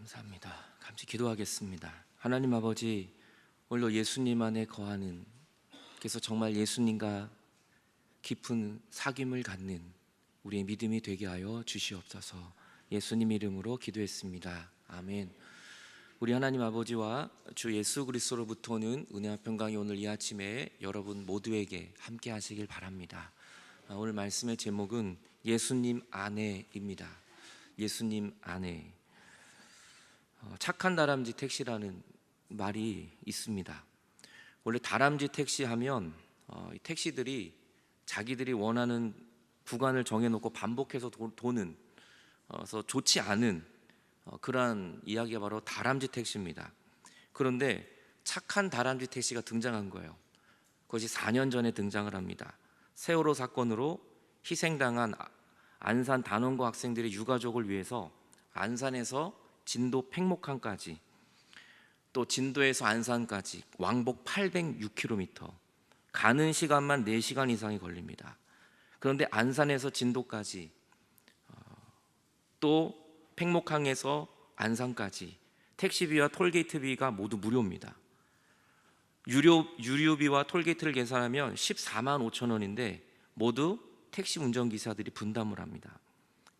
감사합니다. 같이 기도하겠습니다. 하나님 아버지, 오늘도 예수님 안에 거하는, 그래서 정말 예수님과 깊은 사귐을 갖는 우리의 믿음이 되게 하여 주시옵소서. 예수님 이름으로 기도했습니다. 아멘. 우리 하나님 아버지와 주 예수 그리스도로부터 오는 은혜와 평강이 오늘 이 아침에 여러분 모두에게 함께 하시길 바랍니다. 오늘 말씀의 제목은 예수님 안에입니다. 예수님 안에. 착한 다람쥐 택시라는 말이 있습니다. 원래 다람쥐 택시 하면 택시들이 자기들이 원하는 구간을 정해놓고 반복해서 도는, 그래서 좋지 않은 그러한 이야기가 바로 다람쥐 택시입니다. 그런데 착한 다람쥐 택시가 등장한 거예요. 그것이 4년 전에 등장을 합니다. 세월호 사건으로 희생당한 안산 단원고 학생들의 유가족을 위해서 안산에서 진도 팽목항까지, 또 진도에서 안산까지 왕복 806km, 가는 시간만 4시간 이상이 걸립니다. 그런데 안산에서 진도까지, 또 팽목항에서 안산까지 택시비와 톨게이트비가 모두 무료입니다. 유료비와 톨게이트를 계산하면 14만 5천 원인데 모두 택시 운전기사들이 분담을 합니다.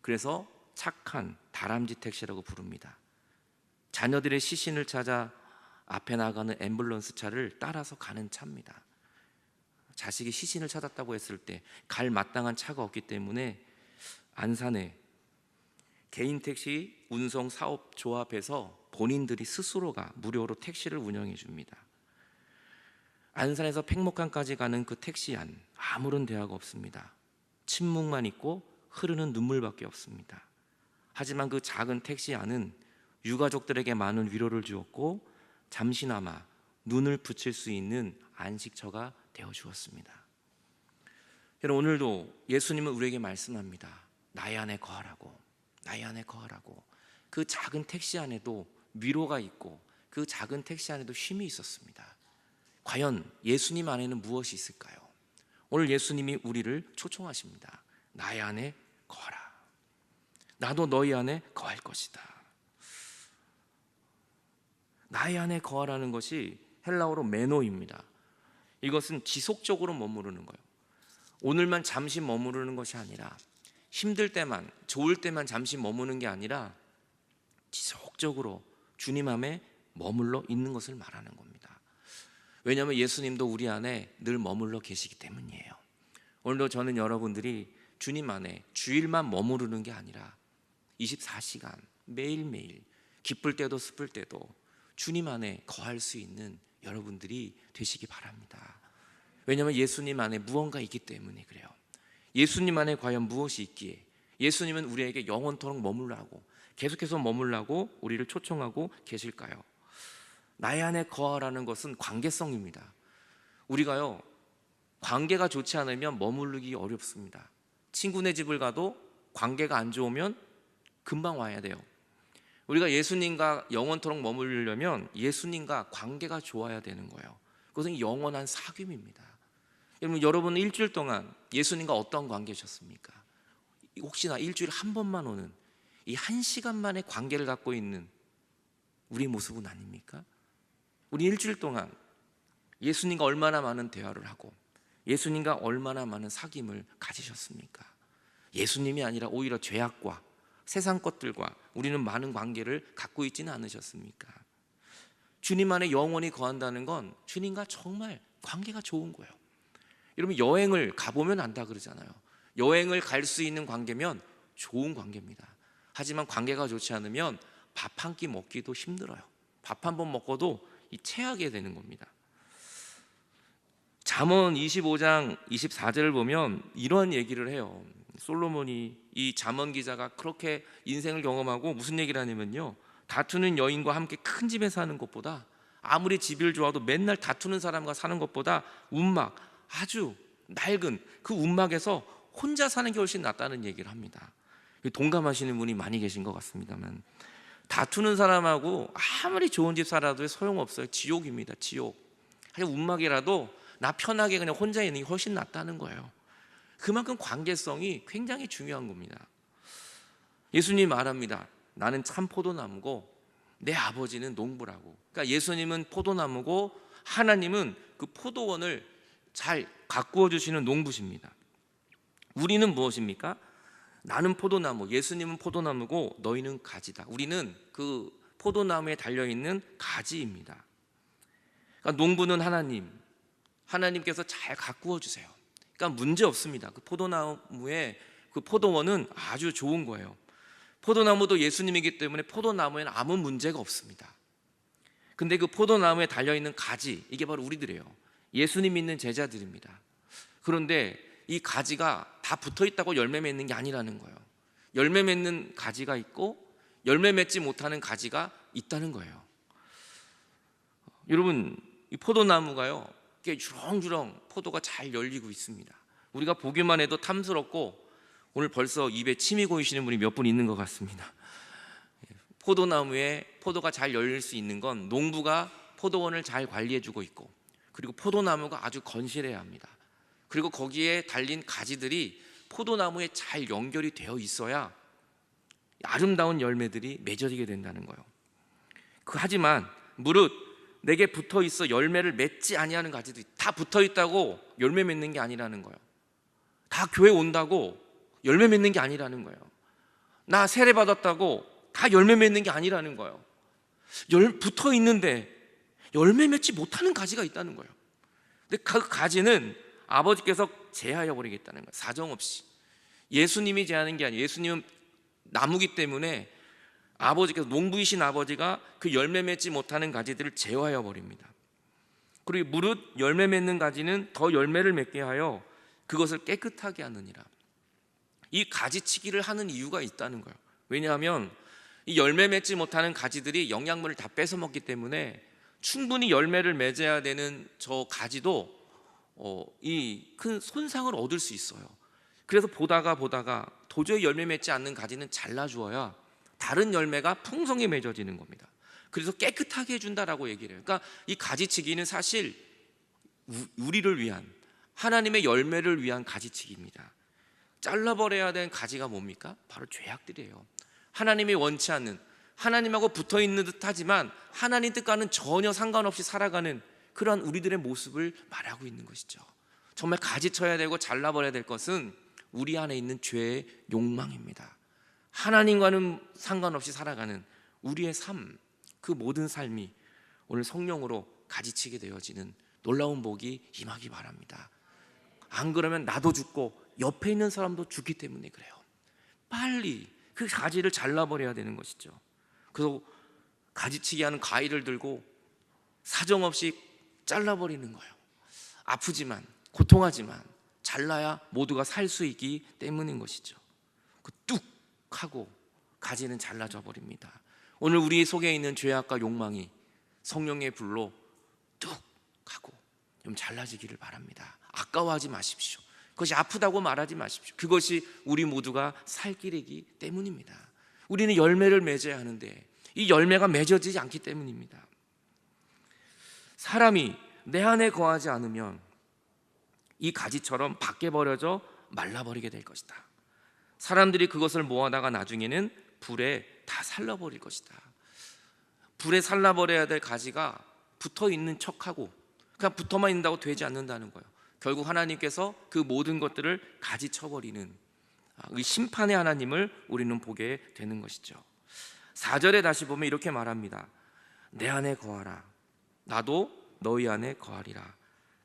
그래서 착한 다람쥐 택시라고 부릅니다. 자녀들의 시신을 찾아 앞에 나가는 앰뷸런스 차를 따라서 가는 차입니다. 자식이 시신을 찾았다고 했을 때 갈 마땅한 차가 없기 때문에 안산에 개인 택시 운송 사업 조합에서 본인들이 스스로가 무료로 택시를 운영해 줍니다. 안산에서 팽목항까지 가는 그 택시 안, 아무런 대화가 없습니다. 침묵만 있고 흐르는 눈물밖에 없습니다. 하지만 그 작은 택시 안은 유가족들에게 많은 위로를 주었고 잠시나마 눈을 붙일 수 있는 안식처가 되어 주었습니다. 여러분, 오늘도 예수님은 우리에게 말씀합니다. 나의 안에 거하라고, 나의 안에 거하라고. 그 작은 택시 안에도 위로가 있고 그 작은 택시 안에도 쉼이 있었습니다. 과연 예수님 안에는 무엇이 있을까요? 오늘 예수님이 우리를 초청하십니다. 나의 안에 거하라. 나도 너희 안에 거할 것이다. 나의 안에 거하라는 것이 헬라어로 메노입니다. 이것은 지속적으로 머무르는 거예요. 오늘만 잠시 머무르는 것이 아니라, 힘들 때만, 좋을 때만 잠시 머무는 게 아니라 지속적으로 주님 안에 머물러 있는 것을 말하는 겁니다. 왜냐하면 예수님도 우리 안에 늘 머물러 계시기 때문이에요. 오늘도 저는 여러분들이 주님 안에 주일만 머무르는 게 아니라 24시간 매일매일 기쁠 때도 슬플 때도 주님 안에 거할 수 있는 여러분들이 되시기 바랍니다. 왜냐하면 예수님 안에 무언가 있기 때문에 그래요. 예수님 안에 과연 무엇이 있기에 예수님은 우리에게 영원토록 머물라고, 계속해서 머물라고 우리를 초청하고 계실까요? 나의 안에 거하라는 것은 관계성입니다. 우리가요, 관계가 좋지 않으면 머무르기 어렵습니다. 친구네 집을 가도 관계가 안 좋으면 금방 와야 돼요. 우리가 예수님과 영원토록 머무르려면 예수님과 관계가 좋아야 되는 거예요. 그것은 영원한 사귐입니다. 여러분 일주일 동안 예수님과 어떤 관계셨습니까? 혹시나 일주일에 한 번만 오는 이 1시간만의 관계를 갖고 있는 우리의 모습은 아닙니까? 우리 일주일 동안 예수님과 얼마나 많은 대화를 하고 예수님과 얼마나 많은 사귐을 가지셨습니까? 예수님이 아니라 오히려 죄악과 세상 것들과 우리는 많은 관계를 갖고 있지는 않으셨습니까? 주님 안에 영원히 거한다는 건 주님과 정말 관계가 좋은 거예요. 여러분, 여행을 가보면 안다 그러잖아요. 여행을 갈 수 있는 관계면 좋은 관계입니다. 하지만 관계가 좋지 않으면 밥 한 끼 먹기도 힘들어요. 밥 한 번 먹고도 체하게 되는 겁니다. 잠언 25장 24절을 보면 이런 얘기를 해요. 솔로몬이, 이 잠언 기자가 그렇게 인생을 경험하고 무슨 얘기를 하냐면요, 다투는 여인과 함께 큰 집에 사는 것보다, 아무리 집을 좋아도 맨날 다투는 사람과 사는 것보다 움막, 아주 낡은 그 움막에서 혼자 사는 게 훨씬 낫다는 얘기를 합니다. 동감하시는 분이 많이 계신 것 같습니다만, 다투는 사람하고 아무리 좋은 집 살아도 소용없어요. 지옥입니다. 지옥. 그냥 움막이라도 나 편하게 그냥 혼자 있는 게 훨씬 낫다는 거예요. 그만큼 관계성이 굉장히 중요한 겁니다. 예수님 말합니다. 나는 참 포도나무고 내 아버지는 농부라고. 그러니까 예수님은 포도나무고 하나님은 그 포도원을 잘 가꾸어 주시는 농부십니다. 우리는 무엇입니까? 나는 포도나무, 예수님은 포도나무고 너희는 가지다. 우리는 그 포도나무에 달려있는 가지입니다. 그러니까 농부는 하나님께서 잘 가꾸어 주세요. 그러니까 문제 없습니다. 그 포도나무의 그 포도원은 아주 좋은 거예요. 포도나무도 예수님이기 때문에 포도나무에는 아무 문제가 없습니다. 근데 그 포도나무에 달려있는 가지, 이게 바로 우리들이에요. 예수님 믿는 제자들입니다. 그런데 이 가지가 다 붙어있다고 열매 맺는 게 아니라는 거예요. 열매 맺는 가지가 있고 열매 맺지 못하는 가지가 있다는 거예요. 여러분, 이 포도나무가요, 이렇게 주렁주렁 포도가 잘 열리고 있습니다. 우리가 보기만 해도 탐스럽고 오늘 벌써 입에 침이 고이시는 분이 몇 분 있는 것 같습니다. 포도나무에 포도가 잘 열릴 수 있는 건 농부가 포도원을 잘 관리해주고 있고, 그리고 포도나무가 아주 건실해야 합니다. 그리고 거기에 달린 가지들이 포도나무에 잘 연결이 되어 있어야 아름다운 열매들이 맺어지게 된다는 거예요. 하지만 무릇 내게 붙어 있어 열매를 맺지 아니하는 가지도 다 붙어 있다고 열매 맺는 게 아니라는 거예요. 다 교회 온다고 열매 맺는 게 아니라는 거예요. 나 세례 받았다고 다 열매 맺는 게 아니라는 거예요. 붙어 있는데 열매 맺지 못하는 가지가 있다는 거예요. 근데 그 가지는 아버지께서 제하여 버리겠다는 거예요. 사정없이. 예수님이 제하는 게 아니에요. 예수님은 나무기 때문에 아버지께서, 농부이신 아버지가 그 열매 맺지 못하는 가지들을 제하여 버립니다. 그리고 무릇 열매 맺는 가지는 더 열매를 맺게 하여 그것을 깨끗하게 하느니라. 이 가지치기를 하는 이유가 있다는 거예요. 왜냐하면 이 열매 맺지 못하는 가지들이 영양분을 다 뺏어 먹기 때문에 충분히 열매를 맺어야 되는 저 가지도 이 큰 손상을 얻을 수 있어요. 그래서 보다가 도저히 열매 맺지 않는 가지는 잘라주어야 다른 열매가 풍성히 맺어지는 겁니다. 그래서 깨끗하게 해준다라고 얘기를 해요. 그러니까 이 가지치기는 사실 우리를 위한, 하나님의 열매를 위한 가지치기입니다. 잘라버려야 되는 가지가 뭡니까? 바로 죄악들이에요. 하나님이 원치 않는, 하나님하고 붙어있는 듯 하지만 하나님 뜻과는 전혀 상관없이 살아가는 그러한 우리들의 모습을 말하고 있는 것이죠. 정말 가지쳐야 되고 잘라버려야 될 것은 우리 안에 있는 죄의 욕망입니다. 하나님과는 상관없이 살아가는 우리의 삶, 그 모든 삶이 오늘 성령으로 가지치게 되어지는 놀라운 복이 임하기 바랍니다. 안 그러면 나도 죽고 옆에 있는 사람도 죽기 때문에 그래요. 빨리 그 가지를 잘라버려야 되는 것이죠. 그래서 가지치기 하는 가위를 들고 사정없이 잘라버리는 거예요. 아프지만, 고통하지만 잘라야 모두가 살 수 있기 때문인 것이죠. 그 뚝 하고 가지는 잘라져 버립니다. 오늘 우리 속에 있는 죄악과 욕망이 성령의 불로 뚝 하고 좀 잘라지기를 바랍니다. 아까워하지 마십시오. 그것이 아프다고 말하지 마십시오. 그것이 우리 모두가 살 길이기 때문입니다. 우리는 열매를 맺어야 하는데 이 열매가 맺어지지 않기 때문입니다. 사람이 내 안에 거하지 않으면 이 가지처럼 밖에 버려져 말라버리게 될 것이다. 사람들이 그것을 모아다가 나중에는 불에 다 살라버릴 것이다. 불에 살라버려야 될 가지가 붙어있는 척하고 그냥 붙어만 있는다고 되지 않는다는 거예요. 결국 하나님께서 그 모든 것들을 가지쳐버리는 이 심판의 하나님을 우리는 보게 되는 것이죠. 4절에 다시 보면 이렇게 말합니다. 내 안에 거하라. 나도 너희 안에 거하리라.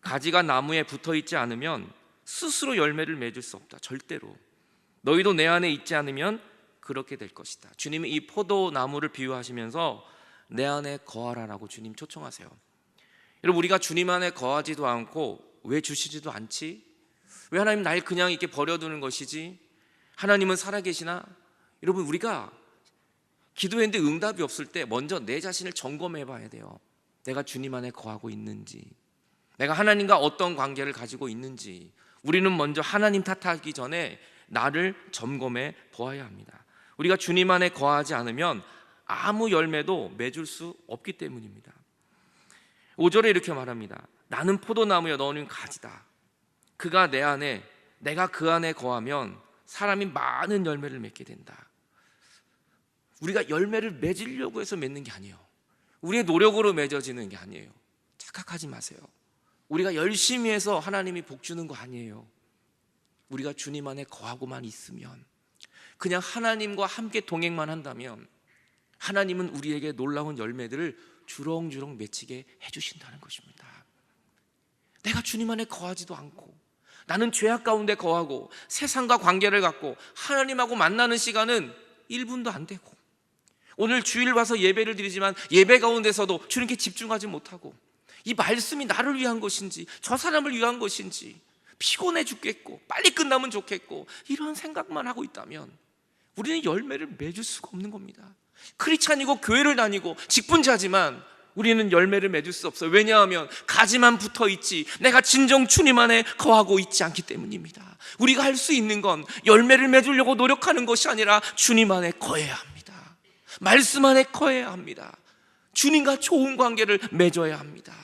가지가 나무에 붙어있지 않으면 스스로 열매를 맺을 수 없다. 절대로. 너희도 내 안에 있지 않으면 그렇게 될 것이다. 주님이 이 포도나무를 비유하시면서 내 안에 거하라라고 주님 초청하세요. 여러분, 우리가 주님 안에 거하지도 않고 왜 주시지도 않지? 왜 하나님 날 그냥 이렇게 버려두는 것이지? 하나님은 살아계시나? 여러분, 우리가 기도했는데 응답이 없을 때 먼저 내 자신을 점검해 봐야 돼요. 내가 주님 안에 거하고 있는지, 내가 하나님과 어떤 관계를 가지고 있는지. 우리는 먼저 하나님 탓하기 전에 나를 점검해 보아야 합니다. 우리가 주님 안에 거하지 않으면 아무 열매도 맺을 수 없기 때문입니다. 5절에 이렇게 말합니다. 나는 포도나무여 너는 가지다. 그가 내 안에, 내가 그 안에 거하면 사람이 많은 열매를 맺게 된다. 우리가 열매를 맺으려고 해서 맺는 게 아니에요. 우리의 노력으로 맺어지는 게 아니에요. 착각하지 마세요. 우리가 열심히 해서 하나님이 복 주는 거 아니에요. 우리가 주님 안에 거하고만 있으면, 그냥 하나님과 함께 동행만 한다면 하나님은 우리에게 놀라운 열매들을 주렁주렁 맺히게 해주신다는 것입니다. 내가 주님 안에 거하지도 않고 나는 죄악 가운데 거하고 세상과 관계를 갖고 하나님하고 만나는 시간은 1분도 안 되고, 오늘 주일 와서 예배를 드리지만 예배 가운데서도 주님께 집중하지 못하고, 이 말씀이 나를 위한 것인지 저 사람을 위한 것인지, 피곤해 죽겠고 빨리 끝나면 좋겠고 이런 생각만 하고 있다면 우리는 열매를 맺을 수가 없는 겁니다. 크리스찬이고 교회를 다니고 직분자지만 우리는 열매를 맺을 수 없어요. 왜냐하면 가지만 붙어 있지 내가 진정 주님 안에 거하고 있지 않기 때문입니다. 우리가 할 수 있는 건 열매를 맺으려고 노력하는 것이 아니라 주님 안에 거해야 합니다. 말씀 안에 거해야 합니다. 주님과 좋은 관계를 맺어야 합니다.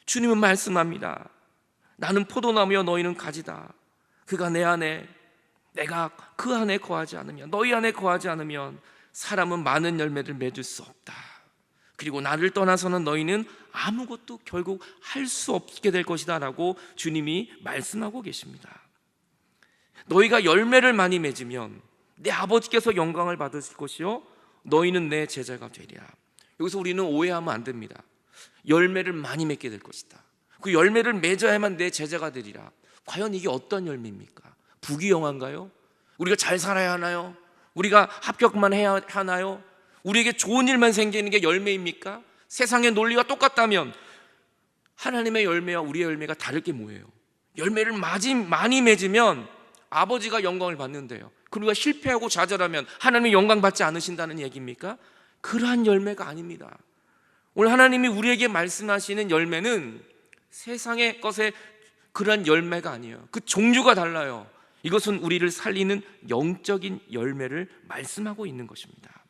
주님은 말씀합니다. 나는 포도나무여 너희는 가지다. 그가 내 안에, 내가 그 안에 거하지 않으면, 너희 안에 거하지 않으면 사람은 많은 열매를 맺을 수 없다. 그리고 나를 떠나서는 너희는 아무것도 결국 할 수 없게 될 것이다 라고 주님이 말씀하고 계십니다. 너희가 열매를 많이 맺으면 내 아버지께서 영광을 받으실 것이요 너희는 내 제자가 되리라. 여기서 우리는 오해하면 안 됩니다. 열매를 많이 맺게 될 것이다. 그 열매를 맺어야만 내 제자가 되리라. 과연 이게 어떤 열매입니까? 부귀영화인가요? 우리가 잘 살아야 하나요? 우리가 합격만 해야 하나요? 우리에게 좋은 일만 생기는 게 열매입니까? 세상의 논리와 똑같다면 하나님의 열매와 우리의 열매가 다를 게 뭐예요? 열매를 많이 맺으면 아버지가 영광을 받는데요, 그리고 실패하고 좌절하면 하나님의 영광 받지 않으신다는 얘기입니까? 그러한 열매가 아닙니다. 오늘 하나님이 우리에게 말씀하시는 열매는 세상의 것에 그러한 열매가 아니에요. 그 종류가 달라요. 이것은 우리를 살리는 영적인 열매를 말씀하고 있는 것입니다.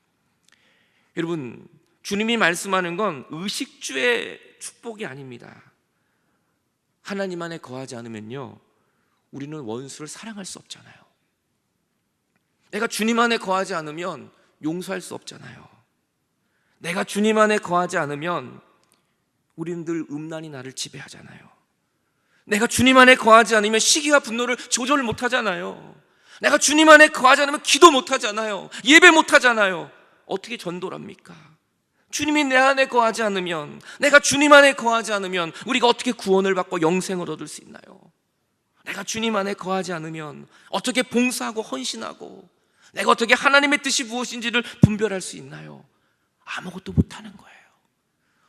여러분, 주님이 말씀하는 건 의식주의 축복이 아닙니다. 하나님 안에 거하지 않으면요, 우리는 원수를 사랑할 수 없잖아요. 내가 주님 안에 거하지 않으면 용서할 수 없잖아요. 내가 주님 안에 거하지 않으면 우리는 늘 음란이 나를 지배하잖아요. 내가 주님 안에 거하지 않으면 시기와 분노를 조절 못하잖아요. 내가 주님 안에 거하지 않으면 기도 못하잖아요. 예배 못하잖아요. 어떻게 전도를 합니까? 주님이 내 안에 거하지 않으면, 내가 주님 안에 거하지 않으면 우리가 어떻게 구원을 받고 영생을 얻을 수 있나요? 내가 주님 안에 거하지 않으면 어떻게 봉사하고 헌신하고 내가 어떻게 하나님의 뜻이 무엇인지를 분별할 수 있나요? 아무것도 못하는 거예요.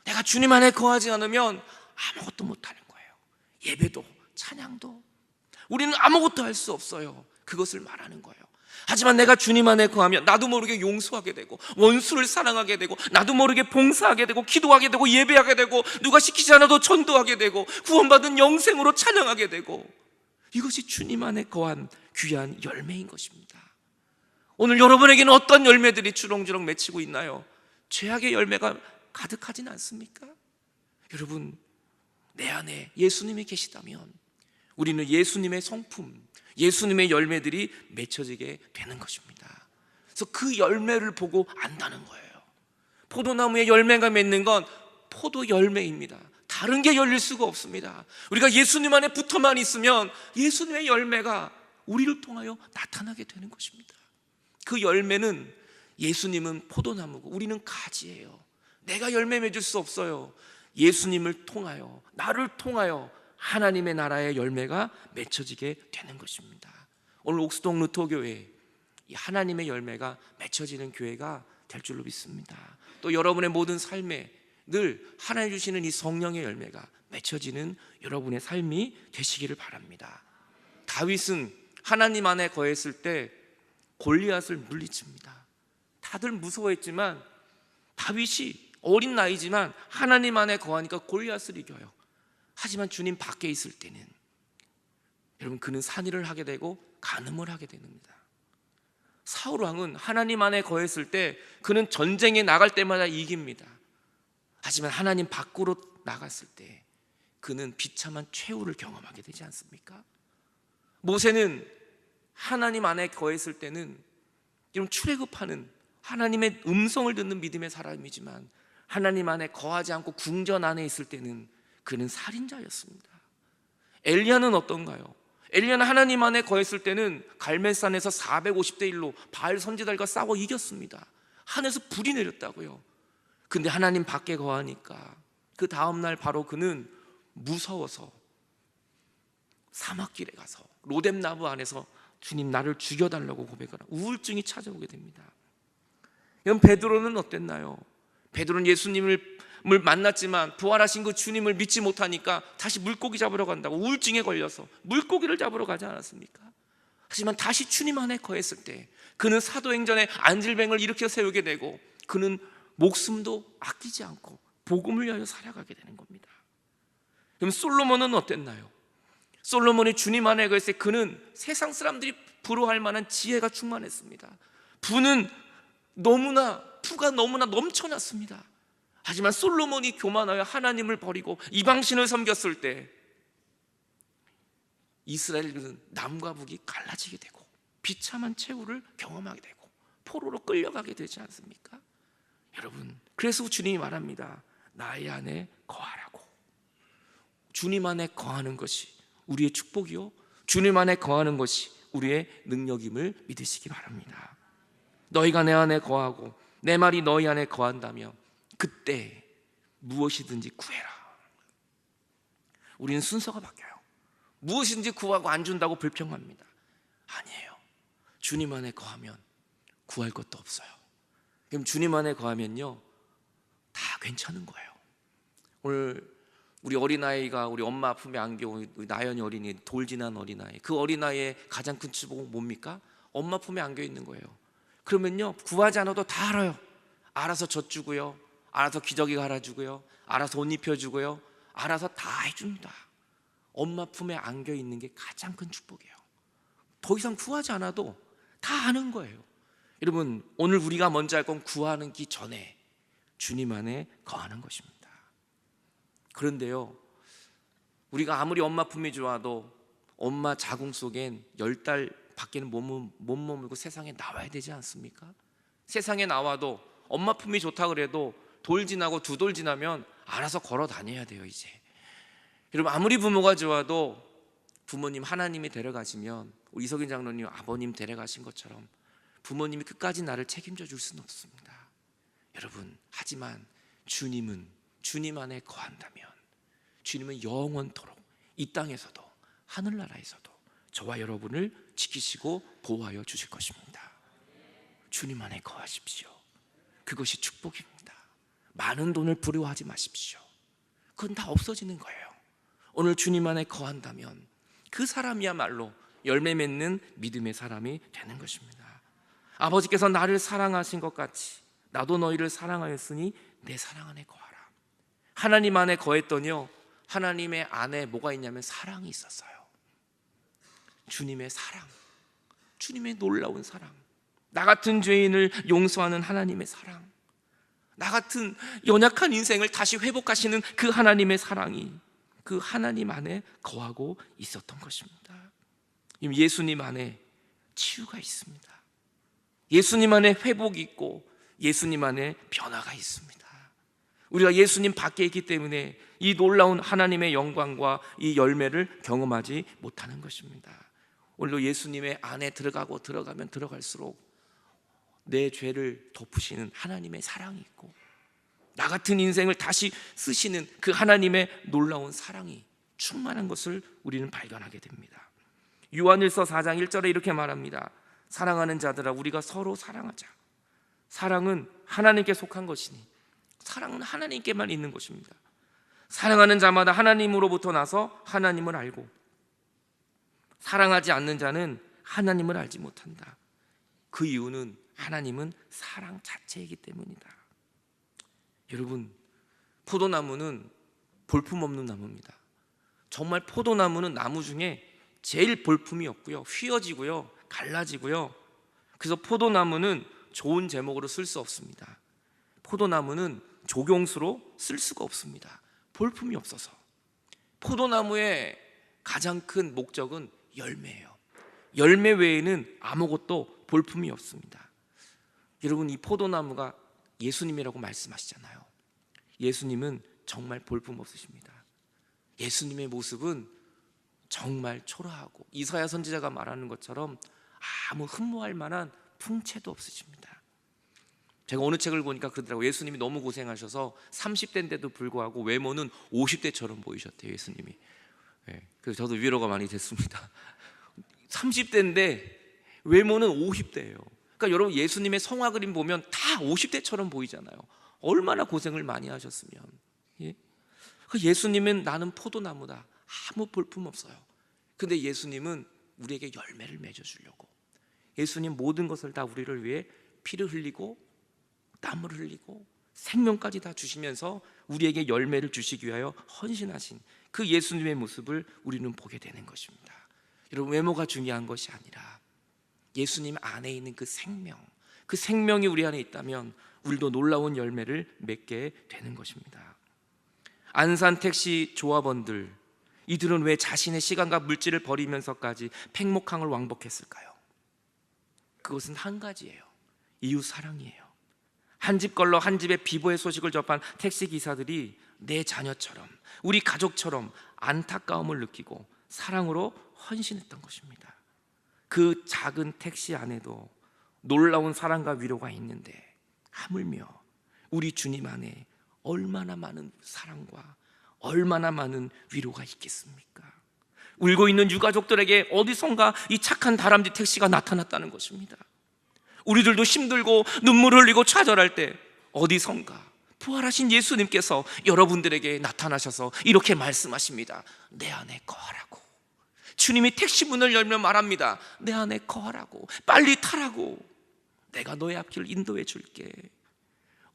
내가 주님 안에 거하지 않으면 아무것도 못하는 거예요. 예배도 찬양도 우리는 아무것도 할 수 없어요. 그것을 말하는 거예요. 하지만 내가 주님 안에 거하면 나도 모르게 용서하게 되고 원수를 사랑하게 되고 나도 모르게 봉사하게 되고 기도하게 되고 예배하게 되고 누가 시키지 않아도 전도하게 되고 구원받은 영생으로 찬양하게 되고, 이것이 주님 안에 거한 귀한 열매인 것입니다. 오늘 여러분에게는 어떤 열매들이 주렁주렁 맺히고 있나요? 죄악의 열매가 가득하진 않습니까? 여러분, 내 안에 예수님이 계시다면 우리는 예수님의 성품, 예수님의 열매들이 맺혀지게 되는 것입니다. 그래서 그 열매를 보고 안다는 거예요. 포도나무에 열매가 맺는 건 포도 열매입니다. 다른 게 열릴 수가 없습니다. 우리가 예수님 안에 붙어만 있으면 예수님의 열매가 우리를 통하여 나타나게 되는 것입니다. 그 열매는, 예수님은 포도나무고 우리는 가지예요. 내가 열매 맺을 수 없어요. 예수님을 통하여, 나를 통하여 하나님의 나라의 열매가 맺혀지게 되는 것입니다. 오늘 옥수동 루터교회, 이 하나님의 열매가 맺혀지는 교회가 될 줄로 믿습니다. 또 여러분의 모든 삶에 늘 하나님 주시는 이 성령의 열매가 맺혀지는 여러분의 삶이 되시기를 바랍니다. 다윗은 하나님 안에 거했을 때 골리앗을 물리칩니다. 다들 무서워했지만 다윗이 어린 나이지만 하나님 안에 거하니까 골리앗을 이겨요. 하지만 주님 밖에 있을 때는 여러분, 그는 산일을 하게 되고 간음을 하게 됩니다. 사울 왕은 하나님 안에 거했을 때 그는 전쟁에 나갈 때마다 이깁니다. 하지만 하나님 밖으로 나갔을 때 그는 비참한 최후를 경험하게 되지 않습니까? 모세는 하나님 안에 거했을 때는 여러분, 출애굽하는 하나님의 음성을 듣는 믿음의 사람이지만 하나님 안에 거하지 않고 궁전 안에 있을 때는 그는 살인자였습니다. 엘리야는 어떤가요? 엘리야는 하나님 안에 거했을 때는 갈멜산에서 450대 1로 바알 선지자들과 싸워 이겼습니다. 하늘에서 불이 내렸다고요. 근데 하나님 밖에 거하니까 그 다음날 바로 그는 무서워서 사막길에 가서 로뎀나무 안에서 주님, 나를 죽여달라고 고백하라. 우울증이 찾아오게 됩니다. 여러분, 베드로는 어땠나요? 베드로는 예수님을 만났지만 부활하신 그 주님을 믿지 못하니까 다시 물고기 잡으러 간다고 우울증에 걸려서 물고기를 잡으러 가지 않았습니까? 하지만 다시 주님 안에 거했을 때 그는 사도행전에 안질뱅을 일으켜 세우게 되고 그는 목숨도 아끼지 않고 복음을 위하여 살아가게 되는 겁니다. 그럼 솔로몬은 어땠나요? 솔로몬이 주님 안에 거했을 때 그는 세상 사람들이 부러워할 만한 지혜가 충만했습니다. 부가 너무나 넘쳐났습니다. 하지만 솔로몬이 교만하여 하나님을 버리고 이방신을 섬겼을 때 이스라엘은 남과 북이 갈라지게 되고 비참한 최후를 경험하게 되고 포로로 끌려가게 되지 않습니까? 여러분, 그래서 주님이 말합니다. 나의 안에 거하라고. 주님 안에 거하는 것이 우리의 축복이요, 주님 안에 거하는 것이 우리의 능력임을 믿으시기 바랍니다. 너희가 내 안에 거하고 내 말이 너희 안에 거한다면 그때 무엇이든지 구해라. 우리는 순서가 바뀌어요. 무엇이든지 구하고 안 준다고 불평합니다. 아니에요. 주님 안에 거하면 구할 것도 없어요. 그럼 주님 안에 거하면요, 다 괜찮은 거예요. 오늘 우리 어린아이가 우리 엄마 품에 안겨, 우리 나연이 어린이, 돌진한 어린아이, 그 어린아이의 가장 큰 축복은 뭡니까? 엄마 품에 안겨 있는 거예요. 그러면요, 구하지 않아도 다 알아요. 알아서 젖주고요, 알아서 기저귀 갈아주고요, 알아서 옷 입혀주고요, 알아서 다 해줍니다. 엄마 품에 안겨 있는 게 가장 큰 축복이에요. 더 이상 구하지 않아도 다 아는 거예요. 여러분, 오늘 우리가 먼저 할 건 구하는 기 전에 주님 안에 거하는 것입니다. 그런데요, 우리가 아무리 엄마 품이 좋아도 엄마 자궁 속엔 10달 밖에는 못 머물고 세상에 나와야 되지 않습니까? 세상에 나와도 엄마 품이 좋다 그래도 돌 지나고 2돌 지나면 알아서 걸어 다녀야 돼요. 이제 여러분, 아무리 부모가 좋아도 부모님 하나님이 데려가시면 우리 이석인 장로님 아버님 데려가신 것처럼 부모님이 끝까지 나를 책임져 줄 수는 없습니다. 여러분, 하지만 주님은 주님 안에 거한다면 주님은 영원토록 이 땅에서도 하늘나라에서도 저와 여러분을 지키시고 보호하여 주실 것입니다. 주님 안에 거하십시오. 그것이 축복입니다. 많은 돈을 부러워하지 마십시오. 그건 다 없어지는 거예요. 오늘 주님 안에 거한다면 그 사람이야말로 열매 맺는 믿음의 사람이 되는 것입니다. 아버지께서 나를 사랑하신 것 같이 나도 너희를 사랑하였으니 내 사랑 안에 거하라. 하나님 안에 거했더니요, 하나님의 안에 뭐가 있냐면 사랑이 있었어요. 주님의 사랑, 주님의 놀라운 사랑, 나 같은 죄인을 용서하는 하나님의 사랑, 나 같은 연약한 인생을 다시 회복하시는 그 하나님의 사랑이 그 하나님 안에 거하고 있었던 것입니다. 예수님 안에 치유가 있습니다. 예수님 안에 회복이 있고 예수님 안에 변화가 있습니다. 우리가 예수님 밖에 있기 때문에 이 놀라운 하나님의 영광과 이 열매를 경험하지 못하는 것입니다. 오늘도 예수님의 안에 들어가면 들어갈수록 내 죄를 덮으시는 하나님의 사랑이 있고 나 같은 인생을 다시 쓰시는 그 하나님의 놀라운 사랑이 충만한 것을 우리는 발견하게 됩니다. 요한일서 4장 1절에 이렇게 말합니다. 사랑하는 자들아, 우리가 서로 사랑하자. 사랑은 하나님께 속한 것이니 사랑은 하나님께만 있는 것입니다. 사랑하는 자마다 하나님으로부터 나서 하나님을 알고 사랑하지 않는 자는 하나님을 알지 못한다. 그 이유는 하나님은 사랑 자체이기 때문이다. 여러분, 포도나무는 볼품없는 나무입니다. 정말 포도나무는 나무 중에 제일 볼품이 없고요, 휘어지고요, 갈라지고요. 그래서 포도나무는 좋은 제목으로 쓸 수 없습니다. 포도나무는 조경수로 쓸 수가 없습니다. 볼품이 없어서. 포도나무의 가장 큰 목적은 열매예요. 열매 외에는 아무것도 볼품이 없습니다. 여러분, 이 포도나무가 예수님이라고 말씀하시잖아요. 예수님은 정말 볼품없으십니다. 예수님의 모습은 정말 초라하고 이사야 선지자가 말하는 것처럼 아무 흠모할 만한 풍채도 없으십니다. 제가 어느 책을 보니까 그러더라고요. 예수님이 너무 고생하셔서 30대인데도 불구하고 외모는 50대처럼 보이셨대요, 예수님이. 그래서 저도 위로가 많이 됐습니다. 30대인데 외모는 50대예요. 그러니까 여러분, 예수님의 성화 그림 보면 다 50대처럼 보이잖아요. 얼마나 고생을 많이 하셨으면. 예수님은 나는 포도나무다, 아무 볼품 없어요. 근데 예수님은 우리에게 열매를 맺어주려고, 예수님 모든 것을 다 우리를 위해 피를 흘리고 땀을 흘리고 생명까지 다 주시면서 우리에게 열매를 주시기 위하여 헌신하신 그 예수님의 모습을 우리는 보게 되는 것입니다. 여러분, 외모가 중요한 것이 아니라 예수님 안에 있는 그 생명이 우리 안에 있다면 우리도 놀라운 열매를 맺게 되는 것입니다. 안산 택시 조합원들, 이들은 왜 자신의 시간과 물질을 버리면서까지 팽목항을 왕복했을까요? 그것은 한 가지예요. 이웃 사랑이에요. 한 집 걸러 한 집의 비보의 소식을 접한 택시 기사들이 내 자녀처럼, 우리 가족처럼 안타까움을 느끼고 사랑으로 헌신했던 것입니다. 그 작은 택시 안에도 놀라운 사랑과 위로가 있는데, 하물며 우리 주님 안에 얼마나 많은 사랑과 얼마나 많은 위로가 있겠습니까? 울고 있는 유가족들에게 어디선가 이 착한 다람쥐 택시가 나타났다는 것입니다. 우리들도 힘들고 눈물을 흘리고 좌절할 때 어디선가 부활하신 예수님께서 여러분들에게 나타나셔서 이렇게 말씀하십니다. 내 안에 거하라고. 주님이 택시 문을 열면 말합니다. 내 안에 거하라고, 빨리 타라고. 내가 너의 앞길을 인도해 줄게.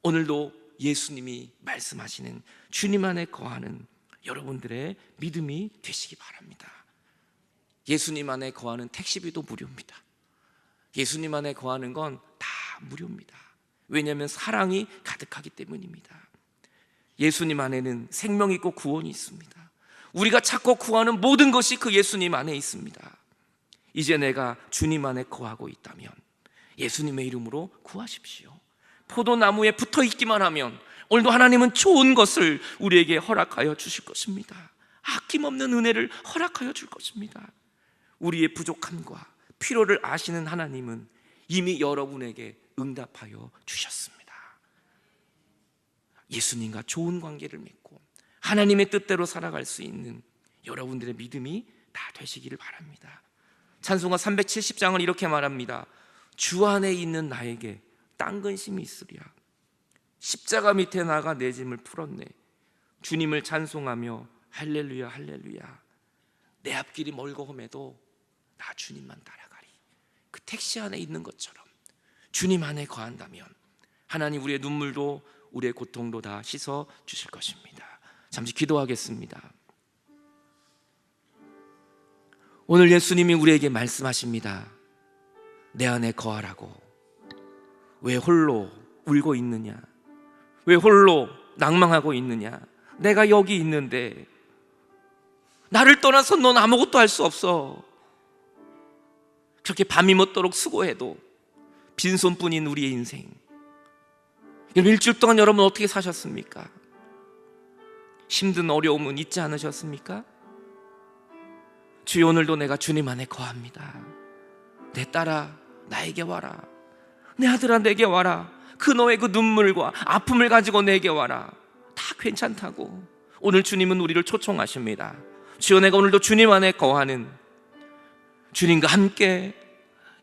오늘도 예수님이 말씀하시는 주님 안에 거하는 여러분들의 믿음이 되시기 바랍니다. 예수님 안에 거하는 택시비도 무료입니다. 예수님 안에 거하는 건 다 무료입니다. 왜냐하면 사랑이 가득하기 때문입니다. 예수님 안에는 생명이 있고 구원이 있습니다. 우리가 찾고 구하는 모든 것이 그 예수님 안에 있습니다. 이제 내가 주님 안에 거하고 있다면 예수님의 이름으로 구하십시오. 포도나무에 붙어 있기만 하면 오늘도 하나님은 좋은 것을 우리에게 허락하여 주실 것입니다. 아낌없는 은혜를 허락하여 줄 것입니다. 우리의 부족함과 필요를 아시는 하나님은 이미 여러분에게 응답하여 주셨습니다. 예수님과 좋은 관계를 맺고 하나님의 뜻대로 살아갈 수 있는 여러분들의 믿음이 다 되시기를 바랍니다. 찬송가 370장은 이렇게 말합니다. 주 안에 있는 나에게 딴 근심이 있으랴. 십자가 밑에 나가 내 짐을 풀었네. 주님을 찬송하며 할렐루야 할렐루야. 내 앞길이 멀고 험해도 나 주님만 따라가리. 그 택시 안에 있는 것처럼 주님 안에 거한다면 하나님 우리의 눈물도 우리의 고통도 다 씻어 주실 것입니다. 잠시 기도하겠습니다. 오늘 예수님이 우리에게 말씀하십니다. 내 안에 거하라고. 왜 홀로 울고 있느냐? 왜 홀로 낭망하고 있느냐? 내가 여기 있는데 나를 떠나서 넌 아무것도 할 수 없어. 그렇게 밤이 먹도록 수고해도 빈손뿐인 우리의 인생. 여러분, 일주일 동안 여러분 어떻게 사셨습니까? 힘든 어려움은 있지 않으셨습니까? 주여, 오늘도 내가 주님 안에 거합니다. 내 딸아 나에게 와라. 내 아들아 내게 와라. 그 너의 그 눈물과 아픔을 가지고 내게 와라. 다 괜찮다고 오늘 주님은 우리를 초청하십니다. 주여, 내가 오늘도 주님 안에 거하는, 주님과 함께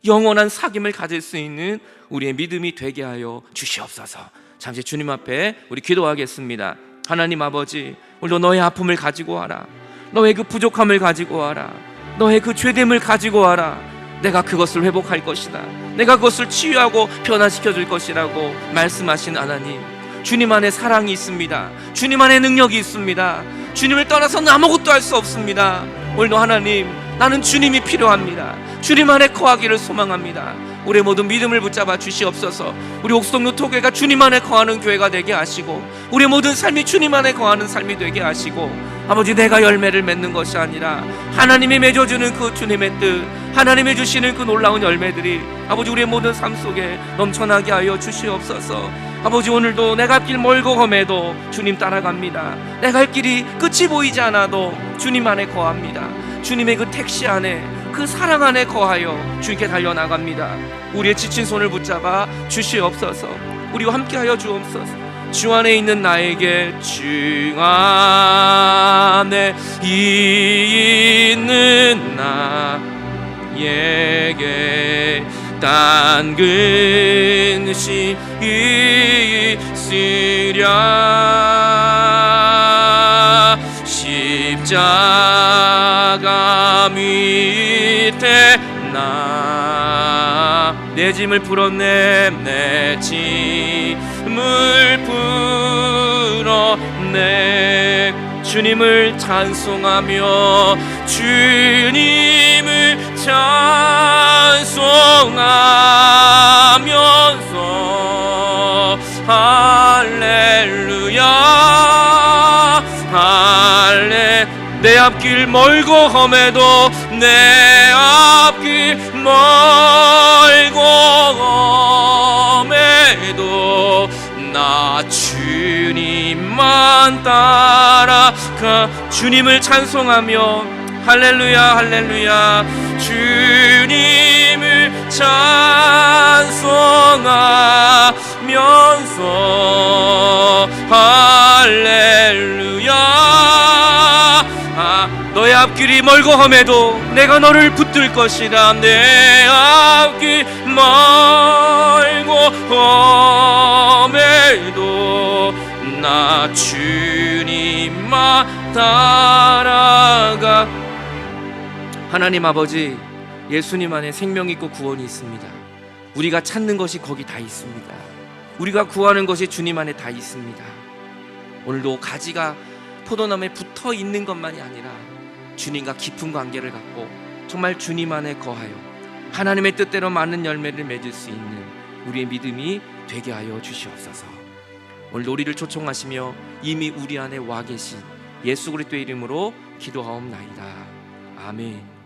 영원한 사귐을 가질 수 있는 우리의 믿음이 되게 하여 주시옵소서. 잠시 주님 앞에 우리 기도하겠습니다. 하나님 아버지, 오늘도 너의 아픔을 가지고 와라. 너의 그 부족함을 가지고 와라. 너의 그 죄됨을 가지고 와라. 내가 그것을 회복할 것이다. 내가 그것을 치유하고 변화시켜 줄 것이라고 말씀하신 하나님, 주님 안에 사랑이 있습니다. 주님 안에 능력이 있습니다. 주님을 떠나서는 아무것도 할 수 없습니다. 오늘도 하나님, 나는 주님이 필요합니다. 주님 안에 거하기를 소망합니다. 우리의 모든 믿음을 붙잡아 주시옵소서. 우리 옥수동로 토교회가 주님 안에 거하는 교회가 되게 하시고 우리의 모든 삶이 주님 안에 거하는 삶이 되게 하시고 아버지, 내가 열매를 맺는 것이 아니라 하나님이 맺어주는 그 주님의 뜻, 하나님이 주시는 그 놀라운 열매들이 아버지 우리의 모든 삶 속에 넘쳐나게 하여 주시옵소서. 아버지, 오늘도 내가 길 멀고 험해도 주님 따라갑니다. 내가 갈 길이 끝이 보이지 않아도 주님 안에 거합니다. 주님의 그 택시 안에, 그 사랑 안에 거하여 주님께 달려나갑니다. 우리의 지친 손을 붙잡아 주시옵소서. 우리와 함께하여 주옵소서. 주 안에 있는 나에게, 주 안에 있는 나에게 딴 근시 있으랴. 십자가 밑에 나 내 짐을 풀었네, 내 짐을 풀었네. 주님을 찬송하며 주님을 찬송하면서 할렐루야 할렐. 내 앞길 멀고 험해도, 내 앞길 멀고 험해도 나 주님만 따라가. 주님을 찬송하며 할렐루야 할렐루야, 주님을 찬송하면서 할렐루야. 너의 앞길이 멀고 험해도 내가 너를 붙들 것이다. 내 앞길 멀고 험해도 나 주님만 따라가. 하나님 아버지, 예수님 안에 생명이 있고 구원이 있습니다. 우리가 찾는 것이 거기 다 있습니다. 우리가 구하는 것이 주님 안에 다 있습니다. 오늘도 가지가 포도나무에 붙어 있는 것만이 아니라 주님과 깊은 관계를 갖고 정말 주님 안에 거하여 하나님의 뜻대로 많은 열매를 맺을 수 있는 우리의 믿음이 되게 하여 주시옵소서. 오늘 우리를 초청하시며 이미 우리 안에 와 계신 예수 그리스도의 이름으로 기도하옵나이다. 아멘.